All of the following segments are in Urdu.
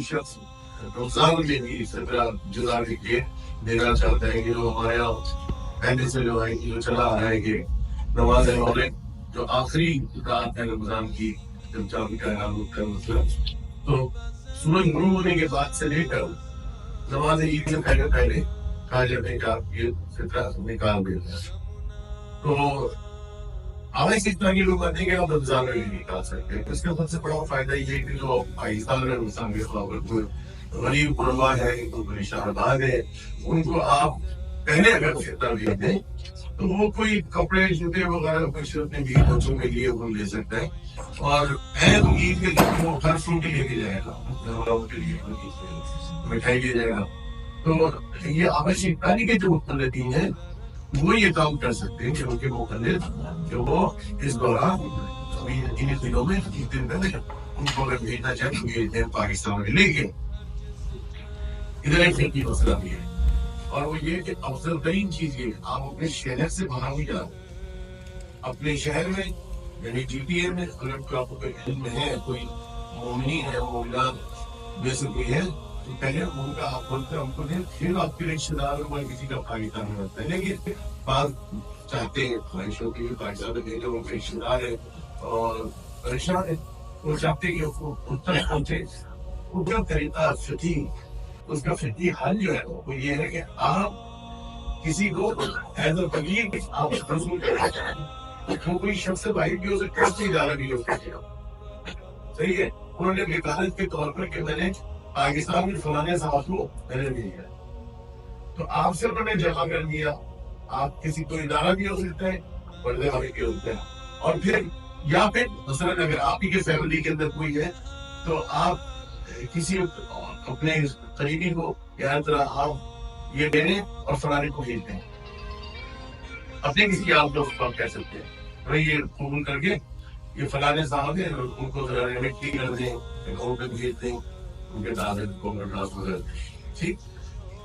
کوئی شخص رمضان میں بھی اس طرح جزا لکھ کے دینا چاہتا ہے کہ جو ہمارے یہاں پہلے سے جو ہے جو چلا آ رہا ہے کہ نماز جو آخری رات ہے رمضان کی جب چاند کا مسئلہ تو سورج غروب ہونے کے بعد سے لے کر نماز عید سے پہلے کہا جاتا ہے کہ آپ یہ فطرہ نکال دیتے ہیں. تو آج اس طرح کے لوگ آتے ہیں کہ آپ رمضان میں بھی نکال سکتے ہیں. اس کا سب سے بڑا فائدہ یہ ہے کہ جو پاکستان میں رمضان کے خلاف کوئی غریب غربا ہے کوئی پریشان بھاگ ہے ان کو آپ پہلے اگر فطرہ بھی دیں تو وہ کوئی کپڑے جوتے وغیرہ کچھ اپنے بیوی بچوں کے لیے وہ لے سکتا ہے اور عید عید کے دن وہ ہر فروٹ لے کے جائے گا کے لیے مٹھائی لے جائے گا. تو یہ آبش افطاری کے جو مقلدین ہیں وہ یہ کام کر سکتے ہیں کہ ان کے مقلد جو وہ اس دوران ان دنوں میں ایک دن پہلے ان کو اگر بھیجنا چاہیں تو یہ پاکستان میں. لیکن ادھر ایک فقہی مسئلہ بھی ہے اور وہ یہ کہ افضل ترین چیز یہ آپ اپنے شہر سے باہر نہیں جاؤ. اپنے شہر میں یعنی جی ٹی اے میں اگر آپ کو کوئی علم ہے کوئی مومنی ہے مومنات جیسے کوئی ہے تو پہلے ان کا آپ بولتے ہیں ان کو دیں پھر آپ کے رشتے دار اور کسی کا پاکستان میں ہوتا ہے. لیکن بعض چاہتے ہیں خواہشوں کی پاکستان میں جو ان کے رشتے دار ہے اور پریشان ہے وہ چاہتے ہیں کہ اس کو اتر پہنچے. وہ کیا طریقہ فقہی اس کا فقہی حل جو ہے وہ یہ ہے کہ آپ کسی کو ایز اے وکیل آپ رسول وہ کوئی شخص باہر بھی ہو سکتا ہے اس سے ادارہ بھی ہو سکتا ہے. صحیح ہے. انہوں نے وکالت کے طور پر کہ میں نے پاکستان میں فلانے صاحب کو میں نے دیا تو آپ سے انہوں نے جمع کر دیا. آپ کسی کو ادارہ بھی ہو سکتا ہے پردے والے بھی ہوتے ہیں اور پھر یا پھر مثلاً اگر آپ ہی کے فیملی کے اندر کوئی ہے تو آپ کسی اپنے قریبی کو یا طرح آپ یہ دینے اور فلانے کو بھیج دیں. اپنے کسی آپ دوست کو آپ کہہ سکتے ہیں بھائی یہ قبول کر کے یہ فلانے صاحب ہیں ان کو ذرا ریمیٹی کر دیں اکاؤنٹ پہ بھیج دیں ان کے دادر کو ٹرانسفر کر دیں. ٹھیک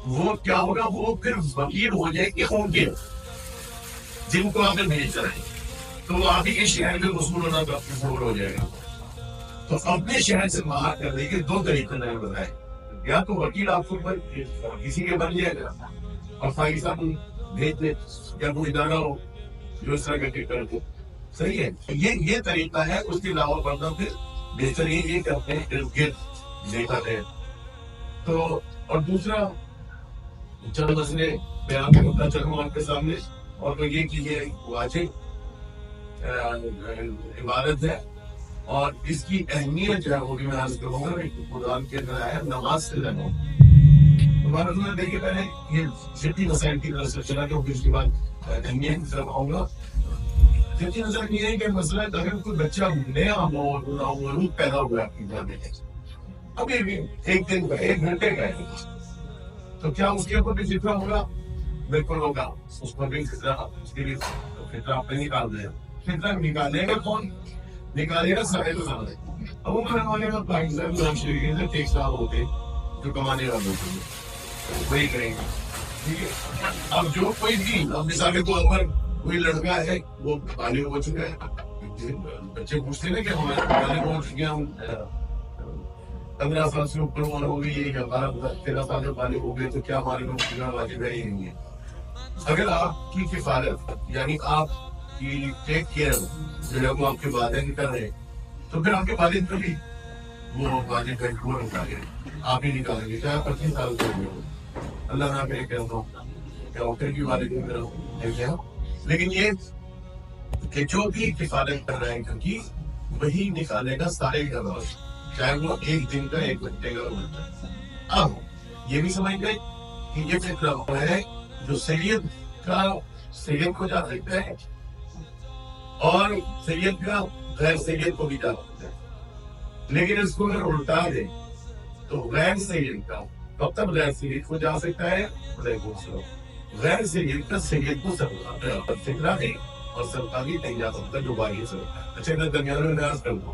وہ کیا ہوگا وہ پھر وکیل ہو جائے کہ ان کے جن کو آپ نے بھیج رہے ہیں تو وہ آپ ہی کے شہر میں وصول ہونا قبول ہو جائے گا. تو اپنے شہر سے باہر کرنے کے دو طریقے میں نے بتائے. یا تو وکیل آپ کو کسی کے بن جائے گا اور پاکستان بھیج دے یا کوئی ادارہ ہو جو اس طرح کا کر دے. صحیح ہے. یہ طریقہ ہے. اس کے علاوہ ورنہ پھر بہتر یہ کہ اپنے ارد گرد دیکھا ہے. تو اور دوسرا چند مسئلے بیان کرتا چلوں آپ کے سامنے اور وہ یہ کہ یہ واجب عبادت ہے اور اس کی اہمیت جو ہے وہ بھی میں عرض کروں گا کہ قرآن کے اندر ہے نماز سے لگو. ہمارا نے دیکھے پہلے یہ فقہی مسائل کی طرف سے چلا کہ اس کے بعد اہمیت کی طرف آؤں گا. فقہی نظر یہ ہے کہ مسئلہ اگر کوئی بچہ نیا مولود پیدا ہوا ہے اپنی گھر میں ابھی بھی ایک دن کا 1 گھنٹے کا ہے تو کیا اس کے اوپر بھی فطرہ ہوگا؟ بالکل ہوگا. اس پر بھی فطرہ اس کے لیے فطرہ آپ نے نکال دیا. فطرہ نکالے گا کون؟ نکالے گا سارے تو سارے. اب وہ کھانے والے کا پاکستان شریف سے 1 سال ہوتے جو کمانے والے ہوتے ہیں وہی کریں گے. ٹھیک ہے. اب جو کوئی بھی اب مثال کے طور پر کوئی لڑکا ہے وہ بالغ ہو چکا ہے. بچے پوچھتے ہیں کہ ہمارے بالغ ہو چکے ہیں 15 سال سے اوپر عمر ہو گئی یا 13 سال سے بالغ ہو گئے تو کیا ہمارے لوگ واجب ہے ہی نہیں ہے. اگر آپ کی کفالت یعنی آپ کی ٹیک کیئر جو ہے وہ آپ کے والدین کر رہے تو پھر آپ کے والد کو بھی وہ واجب کا حکم نکالے آپ ہی نکالیں گے چاہے 25 سال سے ہو. اللہ نہ کرے کہتا ہوں کہ ڈاکٹر کی والدین کرو. لیکن یہ کہ جو بھی کفالت کر رہے ہیں کیونکہ وہی نکالے گا سارے کا روز چاہے وہ 1 دن کا 1 گھنٹے کا ہوتا ہے. اب یہ بھی سمجھ گئے کہ یہ فکر ہے جو سید کا سید کو جا سکتا ہے اور سید کا غیر سید کو بھی جا سکتا ہے. لیکن اس کو اگر الٹا دے تو غیر سید کا کب تک غیر سید کو جا سکتا ہے غیر سید کا سید کو فکرہ ہے اور صدقہ بھی نہیں جا سکتا جو واجب صدقہ. اچھا میں درمیان میں عرض کر دوں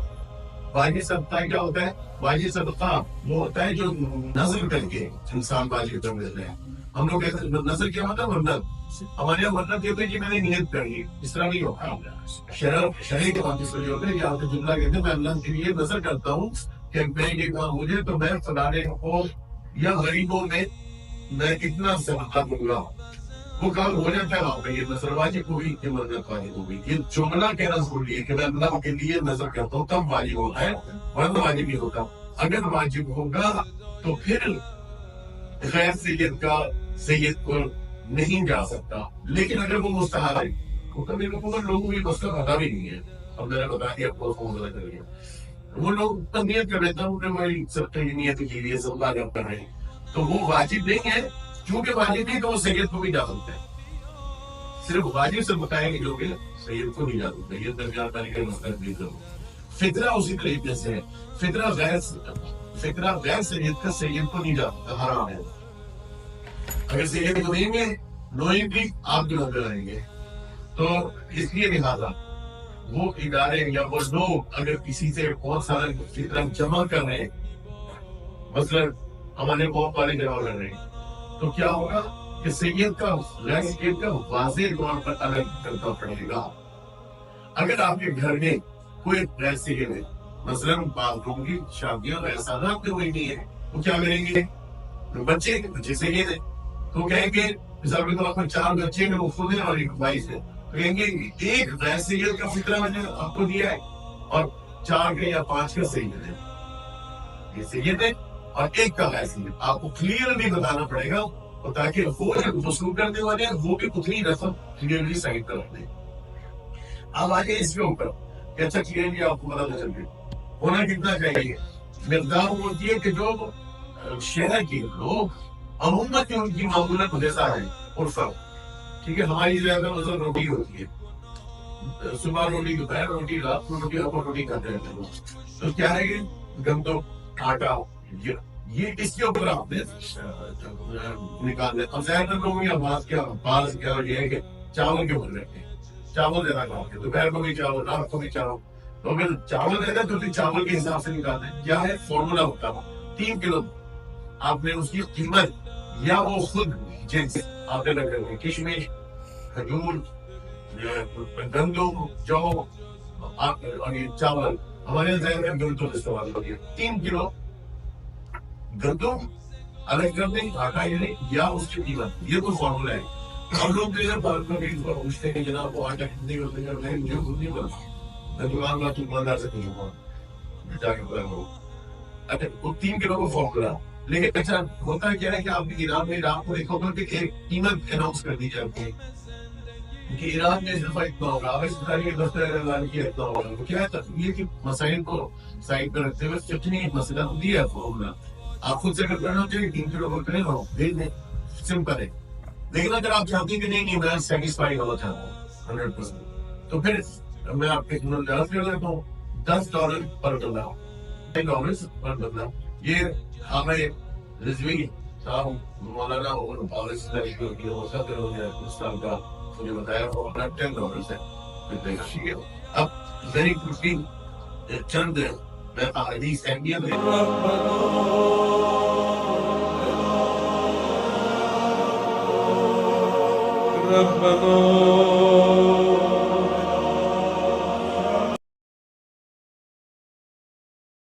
واجب صدقہ کیا ہوتا ہے؟ واجب صدقہ وہ ہوتا ہے جو نظر کر کے انسان واجب کر دیتے ہیں. ہم لوگ کہتے ہیں نظر کیا ہوتا ہے؟ ورنت. ہمارے یہاں ورنت یہ ہوتا ہے کہ میں نے نیت کر لی. اس طرح نہیں ہوتا. شرعی کے واقعے سے جو ہوتا ہے یہاں پہ جملہ کہتے ہیں میں اللہ کے لیے نظر کرتا ہوں کہ میں یہ کام مجھے تو میں فلانے کو یا غریبوں میں میں کتنا صدقہ دوں گا، وہ کام ہو جاتا ہے وہاں پہ. یہ نظر واجب ہوئی، یہ منت واجب ہوئی. یہ جملہ کہنا ضروری ہے کہ میں اللہ کے لیے نظر کرتا ہوں تب واجب ہوتا ہے، ورنہ واجب نہیں ہوتا. اگر واجب ہوگا تو پھر غیر سید کا سید کو نہیں جا سکتا. لیکن اگر وہ مستحب ہے وہ کبھی لوگوں کو یہ مسئلہ پتا بھی نہیں ہے. اب میں نے بتا دیا آپ کو فون کر لیا، وہ لوگ نیت کر لیتا ہوں کہ سب کی نیت کی لیے سب جب کر رہے ہیں تو وہ واجب نہیں ہے. کیونکہ واجب نہیں تو وہ سید کو بھی جا سکتے ہیں. صرف واجب سے بتائیں گے جو کہ سید کو نہیں جا سکتے. یہ درمیان کرنے کے مسئلہ بھی کرو. فطرہ اسی طریقے سے ہے. فطرہ غیر سید کا سید کو نہیں جا سکتا، حرام ہے. اگر سید کو دیں گے نوئنگلی آپ جو نظر رہیں گے. تو اس لیے لہٰذا وہ ادارے یا وہ لوگ اگر کسی سے بہت سارا فطرہ جمع کر رہے ہیں، مثلاً ہمارے بہت والے جمع کر رہے ہیں، تو کیا ہوگا کہ سید کا غیر سید کا واضح طور پر الگ کرنا پڑے گا. اگر آپ کے گھر میں کوئی غیر سید ہے، مثلاً بات روم کی شادیاں ایسا نہ کوئی نہیں ہے، وہ کیا کریں گے؟ بچے سید ہے تو کہیں گے مثال کے طور پر 4 بچے ہیں وہ خود ہیں اور ایک وائف ہے، تو کہیں گے ایک غیر سید کا فطرہ میں نے آپ کو دیا ہے اور 4 کا یا 5 کا سید ہے. یہ سید ہے اور ایک کا غیر سید. آپ کو کلیئرلی بتانا پڑے گا اور تاکہ وہ وصول کرنے والے ہیں وہ بھی اتنی رسم کلیئرلی سائڈ کر رکھیں. اب آگے اس کے اوپر کہ اچھا کلیئرلی آپ کو پتا نہ چل گئی ہونا کتنا چاہیے. مقدار ہوتی ہے کہ جو شہر کے لوگ عموماً ان کی معمولت جیسا ہے عرفہ. ٹھیک ہے، ہماری زیادہ مثلا روٹی ہوتی ہے، صبح روٹی، دوپہر روٹی، رات کو روٹی، اور روٹی کھاتے رہتے ہیں. تو کیا ہے کہ گندم آٹا یہ اس کے اوپر آپ نے نکال دیں. اب زیادہ تر لوگوں یا بات کیا یہ ہے کہ چاول کے اوپر رہتے ہیں، چاول زیادہ کھاتے ہیں، دوپہر کو بھی چاول، رات کو بھی چاول. تو اگر چاول رہتا ہے تو چاول کے حساب سے نکالتے ہیں. کیا ہے فارمولا ہوتا ہے 3 کلو آپ نے اس کی قیمت یا وہ خود جنس آپ نے لگے ہوئے کشمش، کھجور، گندم، جو اور یہ چاول. ہمارے ذہن میں گندم استعمال ہوتی ہے. 3 کلو گندم الگ کر دیں آٹا یعنی یا اس کی قیمت. یہ کوئی فارمولا ہے. ہم لوگ پوچھتے ہیں کہ جناب وہ آٹا کتنے مجھے خود نہیں پتا، دکان کا دکاندار سے پوچھوں جا کے بلا کرو. اچھا وہ 3 کلو کا فارمولا. لیکن اچھا ہوتا کیا ہے کہ آپ کے ایران میں آپ کو دیکھو گا کہ ایک قیمت اناؤنس کر دی جاتی ہے کہ ایران میں صرف اتنا ہوگا، آگے 10,000 کی اتنا ہوگا. وہ کیا ہے تقویہ کی مسائل کو سائڈ پہ رکھتے ہوئے چٹنی ایک مسئلہ دیا ہے فارمولا. آپ خود سے اگر کرنا چاہیے 3 کلو کا کریں اور بھیج دیں، سمپل ہے. لیکن اگر آپ چاہتے ہیں کہ نہیں میں سیٹسفائی ہونا چاہتا ہوں 100%، تو پھر میں آپ کے درج کر دیتا ہوں $10 پر ڈالر، $10 پر ڈالر. یہ ہمیں رضوی صاحب مولانا اور پالیس طریقے کی صدر ہندوستان کا مجھے بتایا وہ اپنا $10 ہے. اب ذریع کچھ چند میں احادیث اہمیت ہے. ربنا